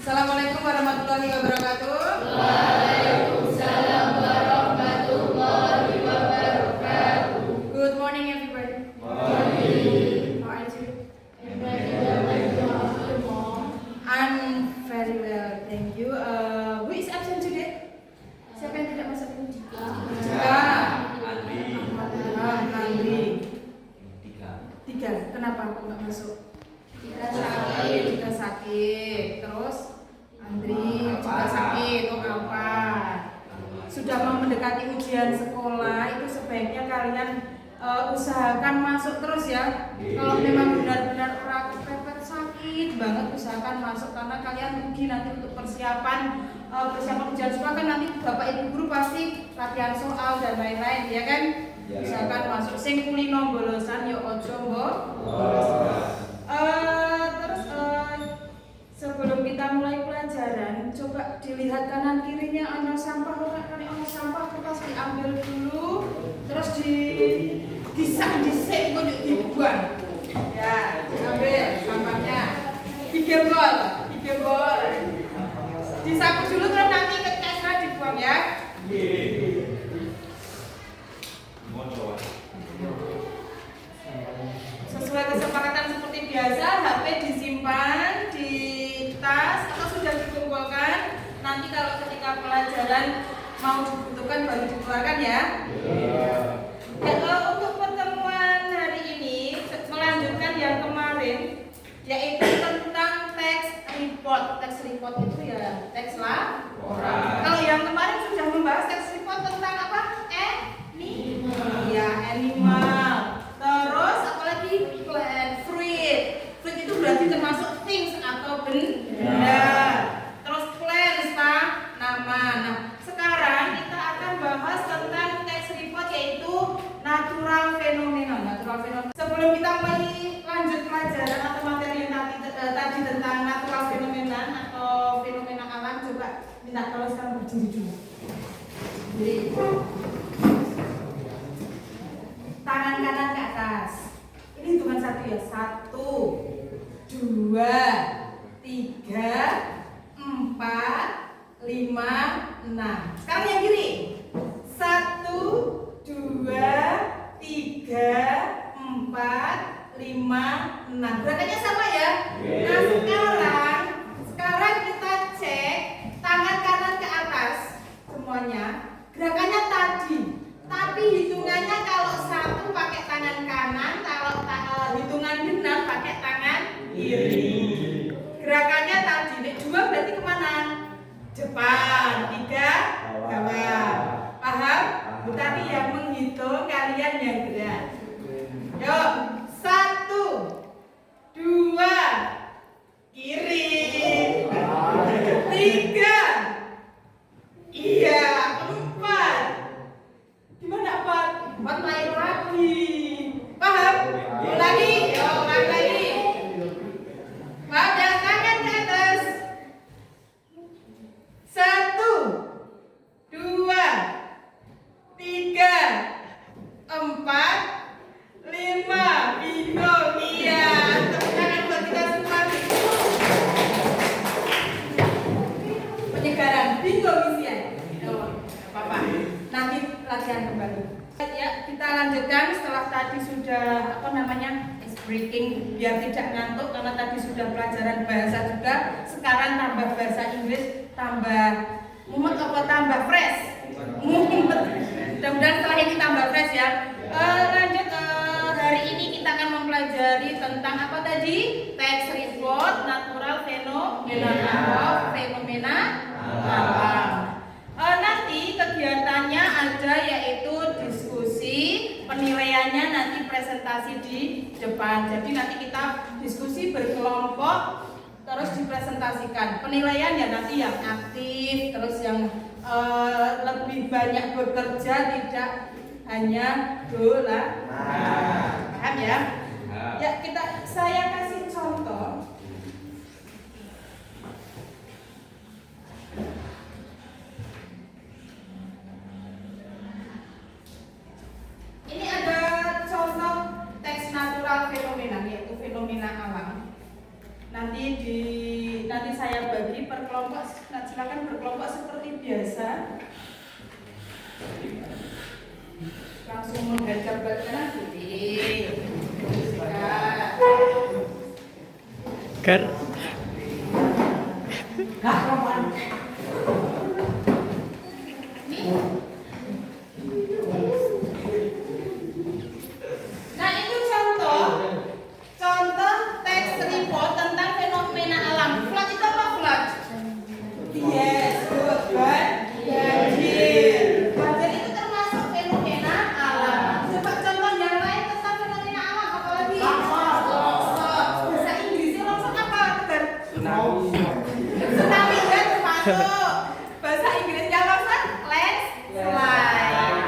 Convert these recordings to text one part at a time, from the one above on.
Assalamualaikum warahmatullahi wabarakatuh. Waalaikumsalam warahmatullahi wabarakatuh. Good morning everybody. Morning. How are you? Everybody, I'm very well, thank you. Who is absent today? Siapa yang tidak masuk ini? Andri. Tiga. Kenapa kok nggak masuk? Kita sakit. Terus Andri juga sakit. Oh apa? Sudah mau mendekati ujian sekolah, itu sebaiknya kalian usahakan masuk terus ya. Kalau memang benar-benar orang kepepet sakit banget, usahakan masuk karena kalian rugi nanti untuk persiapan ujian sekolah kan nanti bapak ibu guru pasti latihan soal dan lain-lain ya kan. Usahakan masuk sing kulino bolosan yo ojo mbok. Terus sebelum kita mulai pelajaran, coba dilihat kanan kirinya ada sampah, ada sampah kertas diambil dulu, terus disek kok dibuang. Ya, diambil sampahnya. Digembol. Disapu dulu terus nanti ke kasra dibuang ya. Sesuai kesepakatan seperti biasa, HP disimpan di tas atau sudah dikumpulkan. Nanti kalau ketika pelajaran mau dibutuhkan baru dikeluarkan ya. Untuk pertemuan hari ini melanjutkan yang kemarin, yaitu tentang teks report. Teks report itu ya teks laporan. Kalau yang kemarin sudah membahas teks report tentang apa? Animal. Terus apalagi plant, fruit. Fruit itu berarti termasuk things atau benda. Terus plants nama. Nah, sekarang kita akan bahas tentang teks report yaitu natural fenomena. Sebelum kita lanjut pelajaran atau materi yang tadi tentang natural fenomena atau fenomena alam, coba minta tolong sekarang berdiri dulu. Tangan kanan ke atas. Ini hitungan satu ya. 1, 2, 3, 4, 5, 6. Sekarang yang kiri. 1, 2, 3, 4, 5, 6. Gerakannya sama ya. Nah sekarang kita cek tangan kanan ke atas semuanya. Gerakannya tadi. Tapi hitungannya kalau 1 pakai tangan kanan, kalau hitungan genap pakai tangan kiri. Gerakannya tadi, 2 berarti kemana? Depan, 3 bawah. Paham? Tadi yang menghitung, kalian yang gerak. Yuk, 1, 2, kiri, 3, iya, 4. Gimana Pak? 4 naik lagi. Paham? Ulangi. Paham ya? Tangan ke atas. 1, 2, 3, 4, 5. Bingung. Iya. Tepuk tangan buat kita semua. Penyegaran. Bingung isian. Apa-apa. Nanti latihan kembali. Ya, kita lanjutkan setelah tadi sudah ice breaking biar tidak ngantuk karena tadi sudah pelajaran bahasa juga. Sekarang tambah bahasa Inggris, tambah mumet apa tambah fresh. Mumet. Mudah-mudahan setelah ini tambah fresh ya. Lanjut hari ini kita akan mempelajari tentang apa tadi? Teks report, natural fenomena alam. Nanti kegiatannya ada yaitu diskusi, penilaiannya nanti presentasi di depan. Jadi nanti kita diskusi berkelompok terus dipresentasikan. Penilaian ya nanti yang aktif, terus yang lebih banyak bekerja, tidak hanya dola. Paham ya? Ya, saya kasih contoh. Ini ada contoh teks natural fenomena yaitu fenomena alam. Nanti saya bagi per kelompok. Nah, silakan berkelompok seperti biasa. Langsung menghadap ke kanan putih. Ker. Nah, itu contoh teks report tentang fenomena alam. Flood itu apa flood? Yes, good kan? Banjir. Banjir itu termasuk fenomena alam. Coba contoh yang lain tentang fenomena alam apa lagi? Longsor. Bahasa Inggrisnya longsor apa? Tsunami ya termasuk. Bahasa Inggrisnya longsor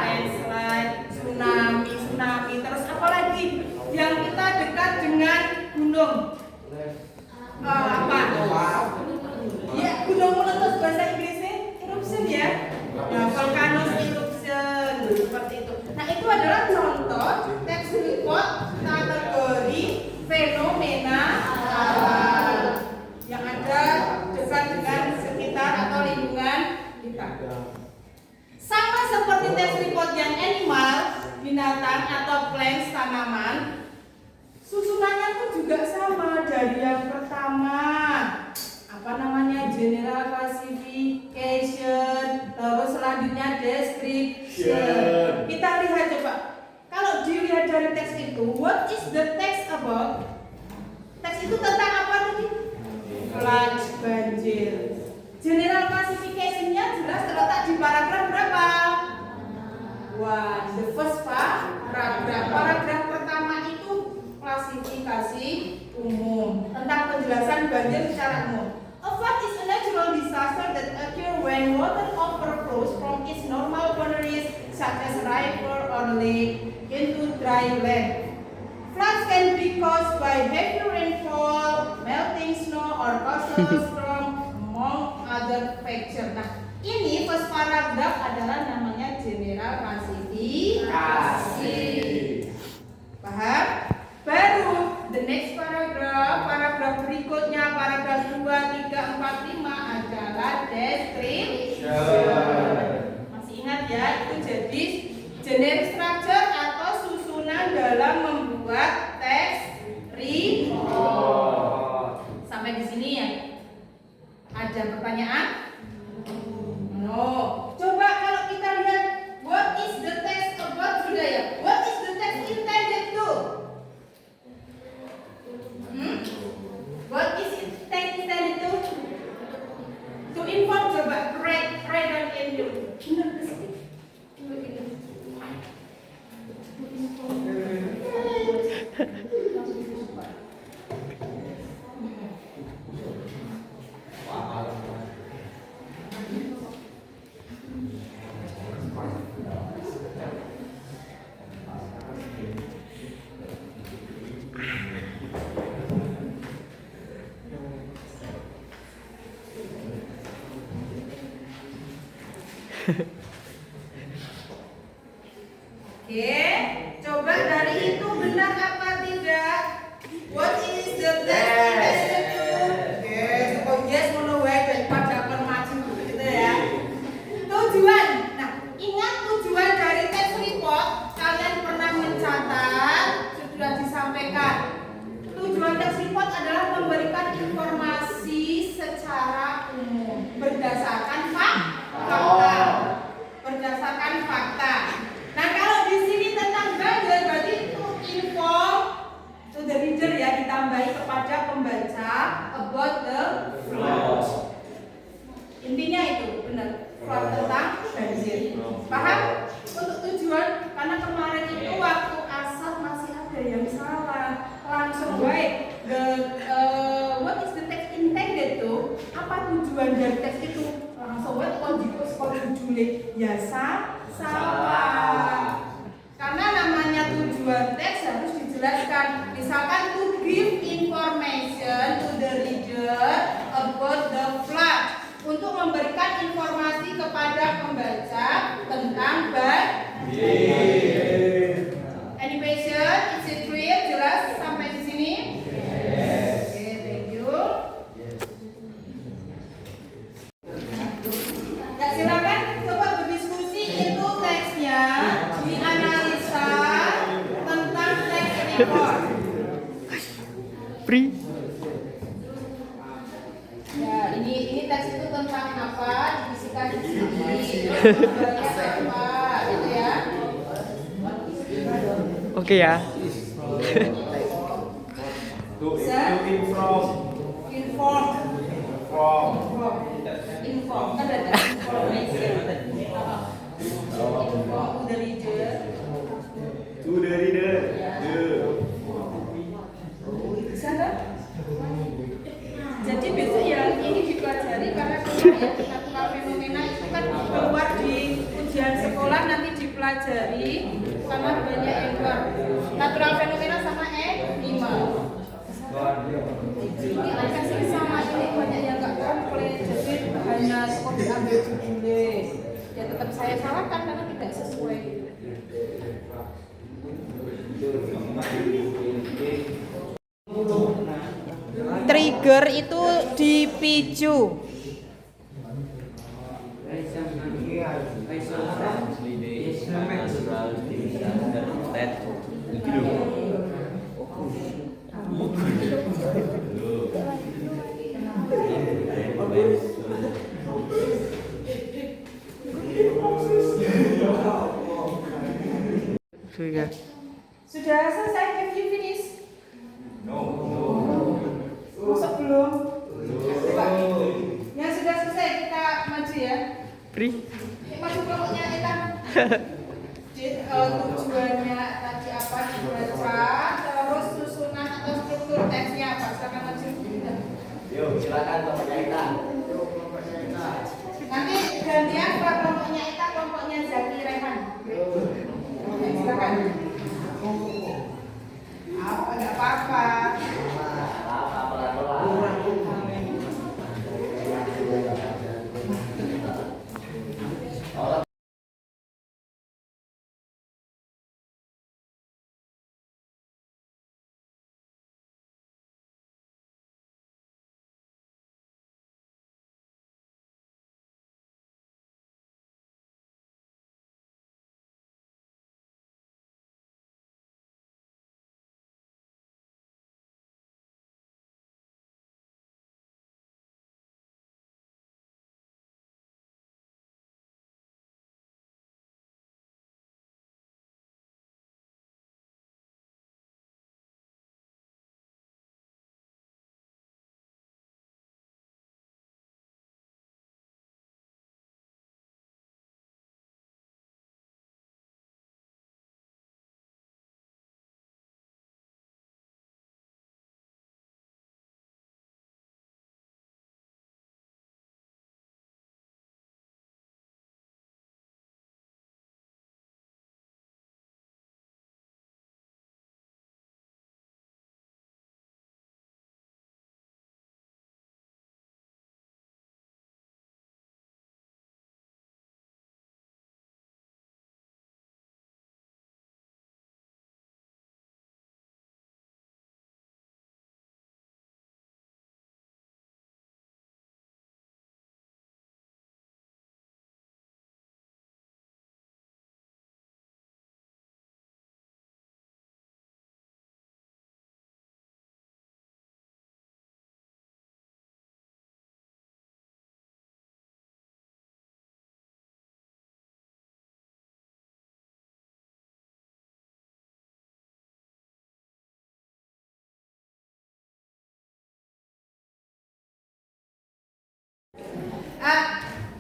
landslide, tsunami. Terus apa lagi? Yang kita dekat dengan gunung. Apa? Ya, gunung meletus bahasa Inggrisnya eruption ya. Nah, volcanoes eruption seperti itu. Nah, itu adalah contoh teks report kategori fenomena alam yang ada dekat dengan sekitar atau lingkungan kita. Sama seperti teks report yang animal, binatang atau plants, tanaman, susunannya pun juga sama dari yang pertama. Apa namanya? General classification, terus selanjutnya description. Kita lihat coba. Kalau dilihat dari teks itu, what is the text about? Teks itu tentang apa tadi? Flood, banjir. General classification-nya jelas terletak di paragraf berapa? The first paragraf. Paragraf pertama itu klasifikasi umum tentang penjelasan banjir secara umum. A flood is a natural disaster that occurs when water overflows from its normal boundaries, such as river or lake, into dry land. Floods can be caused by heavy rainfall, melting snow, or coastal storm, among other factors. Nah, ini first paragraph adalah namanya general klasifikasi. Paham? Baru the next paragraf berikutnya, paragraf 2, 3, 4, 5 adalah description. Masih ingat ya, itu jadi generic structure atau susunan dalam membuat teks report. Sampai di sini ya. Ada pertanyaan? No. Coba kalau kita lihat, what is the text about budaya? What is the text intended to? What is it text intended to? To inform, coba read and endure. Oke, coba dari itu benar apa tidak? What is the text intended to? Yes, oh yes, mono wae daripada maju gitu ya. Tujuan. Nah, ingat tujuan dari teks report, kalian pernah mencatat, sudah disampaikan. Tujuan teks report adalah memberikan informasi secara umum berdasarkan fakta. Berdasarkan fakta. Nah, kalau di sini tentang banjir berarti itu info to the reader ya, ditambahi kepada pembaca about the flood. Intinya itu benar, flood tentang banjir. Paham? Untuk tujuan, karena kemarin itu waktu asal masih ada yang salah. Langsung baik. What is the text intended to? Apa tujuan dari teks itu? Langsung baik kalau judulnya ya salah. Karena namanya tujuan teks harus dijelaskan. Misalkan to give information to the reader about the flood, untuk memberikan informasi kepada pembaca tentang banjir. Any question? Is it clear? Jelas sampai di sini? Yes. Okay, thank you. Pri. Ya, ini teks itu tentang apa? Dibisikan di sini. Terus gambarnya apa? Gitu ya. Oke ya. Inform kan ada information. Info dari bisa kan? Jadi besok ya ini dipelajari karena natural fenomena itu kan keluar di ujian sekolah nanti dipelajari karena banyak yang keluar. Natural fenomena sama animal. Ini kasih sama ini banyak yang nggak komplit jadi hanya kok diambil judulnya. Ya tetap saya salahkan karena tidak sesuai. Trigger itu dipicu. Sudah. Sudah selesai? Have you finished? Masuk belum? Coba. Yang sudah selesai kita maju ya. Pri. Maju kelompoknya kita. Tujuannya tadi apa dibaca, terus susunan atau struktur teksnya apa? Silakan maju. Yuk, silakan kelompoknya Ita. Nanti gantian kalau kelompoknya Ita, kelompoknya Zaki Rehan. Oke, silakan. Enggak apa-apa.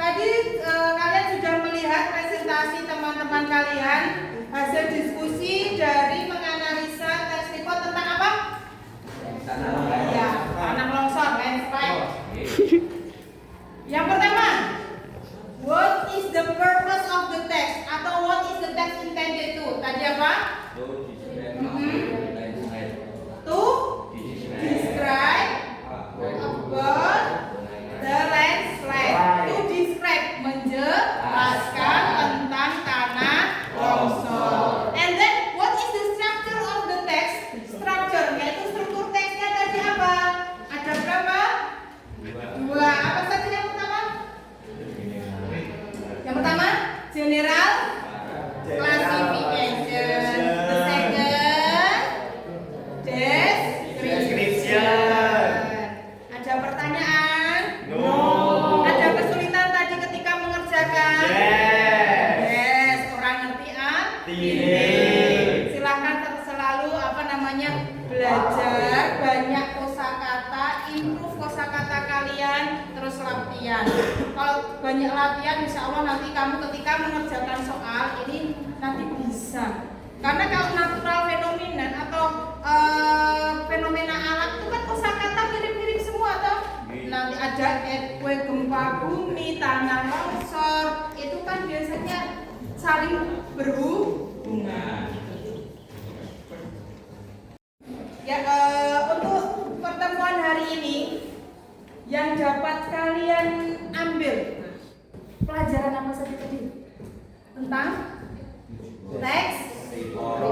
Tadi kalian sudah melihat presentasi teman-teman kalian hasil diskusi dari menganalisa teks report tentang apa? Ya, tanah longsor, landslide. Yang pertama, what is the purpose of the text atau what is the text intended to? Tadi apa? To describe about the landslide. To describe, menjelaskan tentang tanah longsor. And then what is the structure of the text? Structure, yaitu struktur teksnya tadi apa? Ada berapa latihan. Kalau banyak latihan, insya Allah nanti kamu ketika mengerjakan soal ini nanti bisa. Karena kalau natural fenomena atau fenomena alam itu kan kosakata mirip-mirip semua toh. Nanti ada earthquake, gempa bumi, tanah longsor, itu kan biasanya saling berhubungan. Ya, untuk pertemuan hari ini yang dapat kalian ambil pelajaran apa saja tadi? Tentang teks report.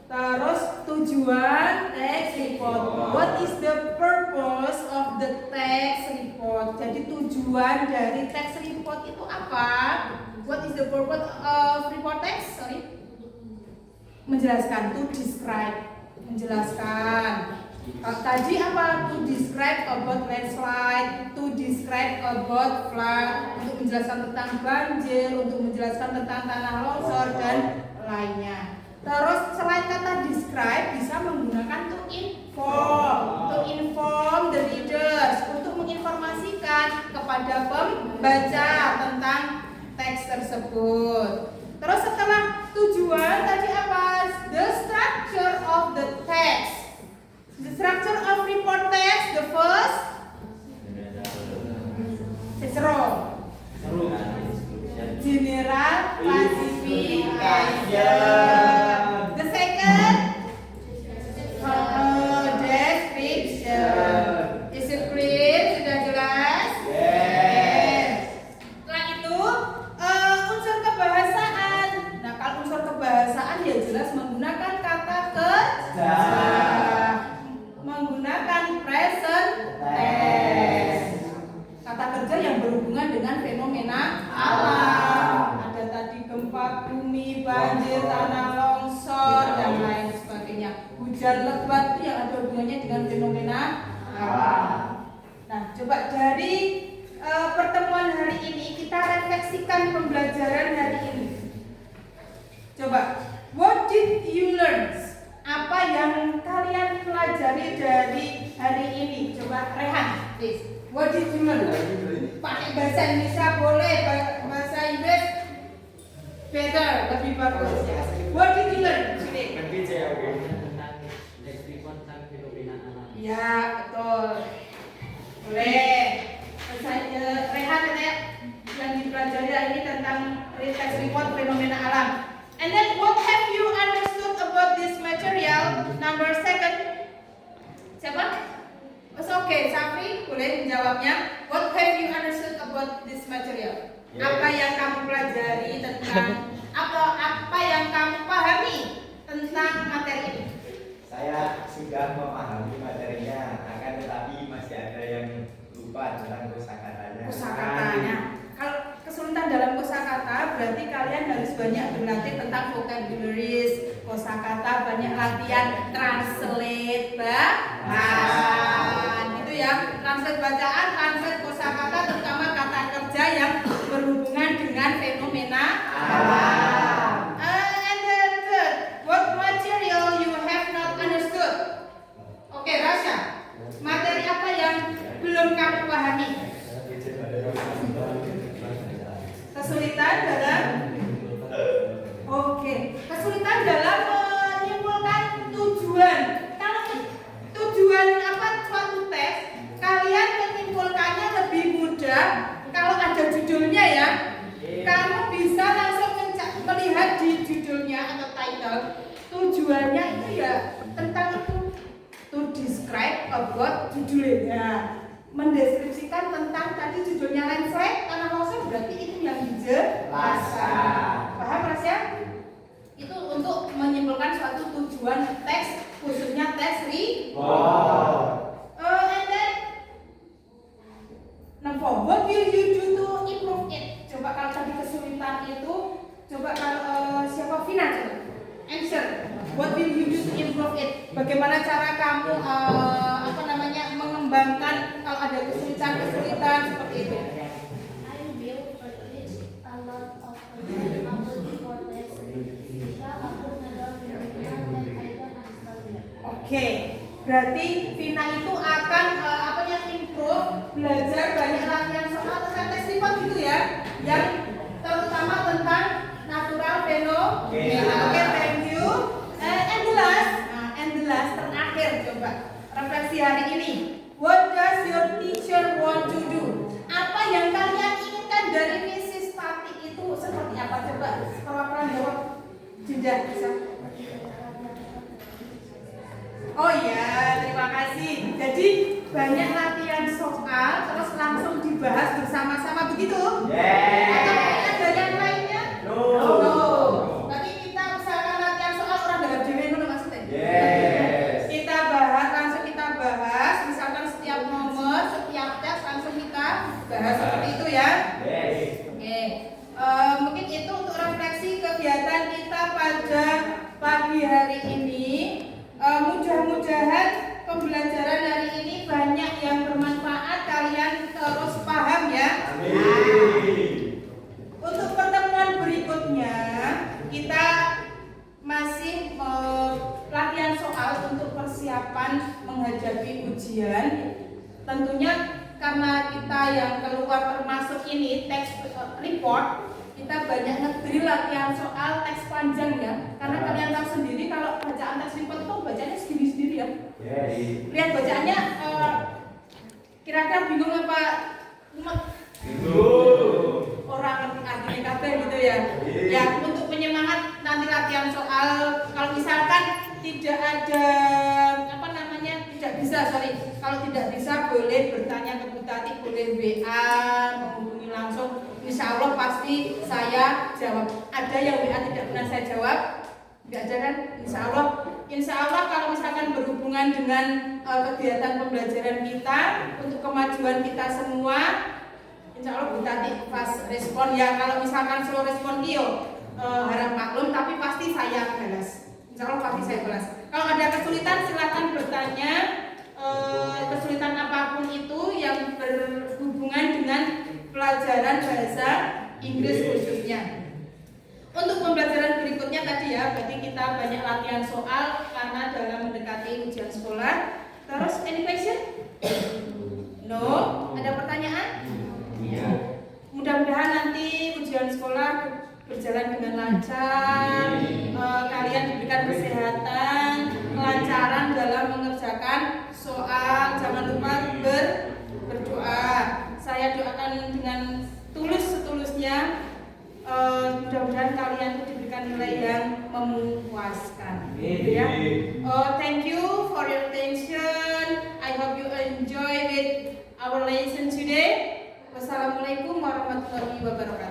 Terus tujuan text report. What is the purpose of the text report? Jadi tujuan dari text report itu apa? What is the purpose of report text? Sorry. Menjelaskan, to describe, menjelaskan. Tadi apa? To describe about landslide, to describe about flood, untuk menjelaskan tentang banjir, untuk menjelaskan tentang tanah longsor dan lainnya. Terus selain kata describe bisa menggunakan to inform the readers, untuk menginformasikan kepada pembaca tentang teks tersebut. Terus setelah tujuan tadi apa? The structure of the text. The structure of report text, the first Cicero. General classification. The second description. Is it clear? Sudah jelas? Yes. Setelah itu unsur kebahasaan. Nah, kalau unsur kebahasaan ya jelas menggunakan kata kerja, menggunakan present tense. Kata kerja yang berhubungan dengan fenomena alam. Ada tadi gempa bumi, banjir, tanah longsor dan lain sebagainya. Hujan lebat itu yang ada hubungannya dengan fenomena alam. Nah, coba dari pertemuan hari ini kita refleksikan pembelajaran hari ini. Coba, what did you learn? Apa yang kalian pelajari dari hari ini? Coba Rehan, please. What did you learn? Pakai bahasa Indonesia boleh, bahasa Inggris better, lebih bagus ya. What did you learn? Sini. Ya, betul. Boleh. Rehan yang dipelajari hari ini tentang text report fenomena alam. And then what have you understood about this material? Number second. Siapa? Oke, Safi boleh menjawabnya. What have you understood about this material? Apa yang kamu pelajari tentang apa yang kamu pahami tentang materi ini? Saya sudah memahami materinya, akan tetapi masih ada yang lupa tentang kosakatanya. Kosakatanya. Kalau kesulitan dalam kosakata berarti kalian harus banyak berlatih tentang vocabularies, kosakata, banyak latihan translate bacaan. Gitu ya. Translate bacaan, translate kosakata, terutama kata kerja yang berhubungan dengan fenomena alam. And then third, what material you have not understood? Oke, Rasya. Materi apa yang belum kamu pahami? Kesulitan dalam kesulitan dalam menyimpulkan tujuan. Kalau tujuan apa suatu teks, kalian menyimpulkannya lebih mudah kalau ada judulnya ya. Kamu bisa langsung melihat di judulnya atau title. Tujuannya itu ya tentang itu. To describe about judulnya. Mendeskripsikan tentang tadi judulnya landslide, tanah longsor, berarti itu yang dijelaskan. Paham Rasya? Itu untuk menyimpulkan suatu tujuan teks, khususnya teks report. And then number, what will you do to improve it? Coba kalau tadi kesulitan itu, coba kalau siapa Vina coba answer. What will you do to improve it? Bagaimana cara kamu mengembangkan kalau ada kesulitan seperti itu? I will practice a lot of report text. Jika aku mendalam dan I don't understand. Oke, berarti Vina itu akan improve belajar banyak latihan soal tentang teks lipat gitu ya, yang terutama tentang natural fenomena. Oke, thank you. And the last terakhir coba refleksi hari ini. What does your teacher want to do? Apa yang kalian inginkan dari Mrs. Tati itu seperti apa? Coba perwakilan jawab. Jinja bisa. Oh iya, terima kasih. Jadi banyak latihan soal terus langsung dibahas bersama-sama begitu? Atau ada yang lainnya? No. Tapi kita misalkan latihan soal orang dalam diri itu maksudnya? Kita bahas, langsung kita bahas. Misalkan setiap nomor, setiap teks langsung kita bahas seperti itu ya? Oke. Mungkin itu untuk refleksi kegiatan kita pada pagi hari ini. Mudah-mudahan pembelajaran hari ini banyak yang bermanfaat, kalian terus paham ya. Untuk pertemuan berikutnya kita masih latihan soal untuk persiapan menghadapi ujian. Tentunya karena kita yang keluar termasuk ini teks report, kita banyak ngedrill latihan soal teks panjang ya. Karena kalian tahu sendiri kalau bacaan teks report itu bacanya segini-segini ya. Lihat bacaannya kira-kira bingung apa? Orang ngerti artinya kabeh gitu ya. Ya, untuk penyemangat nanti latihan soal, kalau misalkan tidak ada kalau tidak bisa boleh bertanya ke Bu Tati, boleh WA, menghubungi langsung. Insya Allah pasti saya jawab. Ada yang WA tidak pernah saya jawab? Tidak ada kan? Insya Allah kalau misalkan berhubungan dengan kegiatan pembelajaran kita untuk kemajuan kita semua, insya Allah Bu Tati pas respon ya. Kalau misalkan slow respon harap maklum, tapi pasti saya balas. Insya Allah pasti saya balas. Kalau ada kesulitan silakan bertanya, kesulitan apapun itu yang berhubungan dengan pelajaran bahasa Inggris khususnya. Untuk pembelajaran berikutnya tadi ya, berarti kita banyak latihan soal karena dalam mendekati ujian sekolah. Terus any question? No? Ada pertanyaan? Iya. Mudah-mudahan nanti ujian sekolah berjalan dengan lancar, kalian diberikan kesehatan, kelancaran dalam mengerjakan soal. Jangan lupa berdoa. Saya doakan dengan tulus-setulusnya. Mudah-mudahan kalian diberikan nilai yang memuaskan. Ya. Thank you for your attention. I hope you enjoy with our lesson today. Wassalamualaikum warahmatullahi wabarakatuh.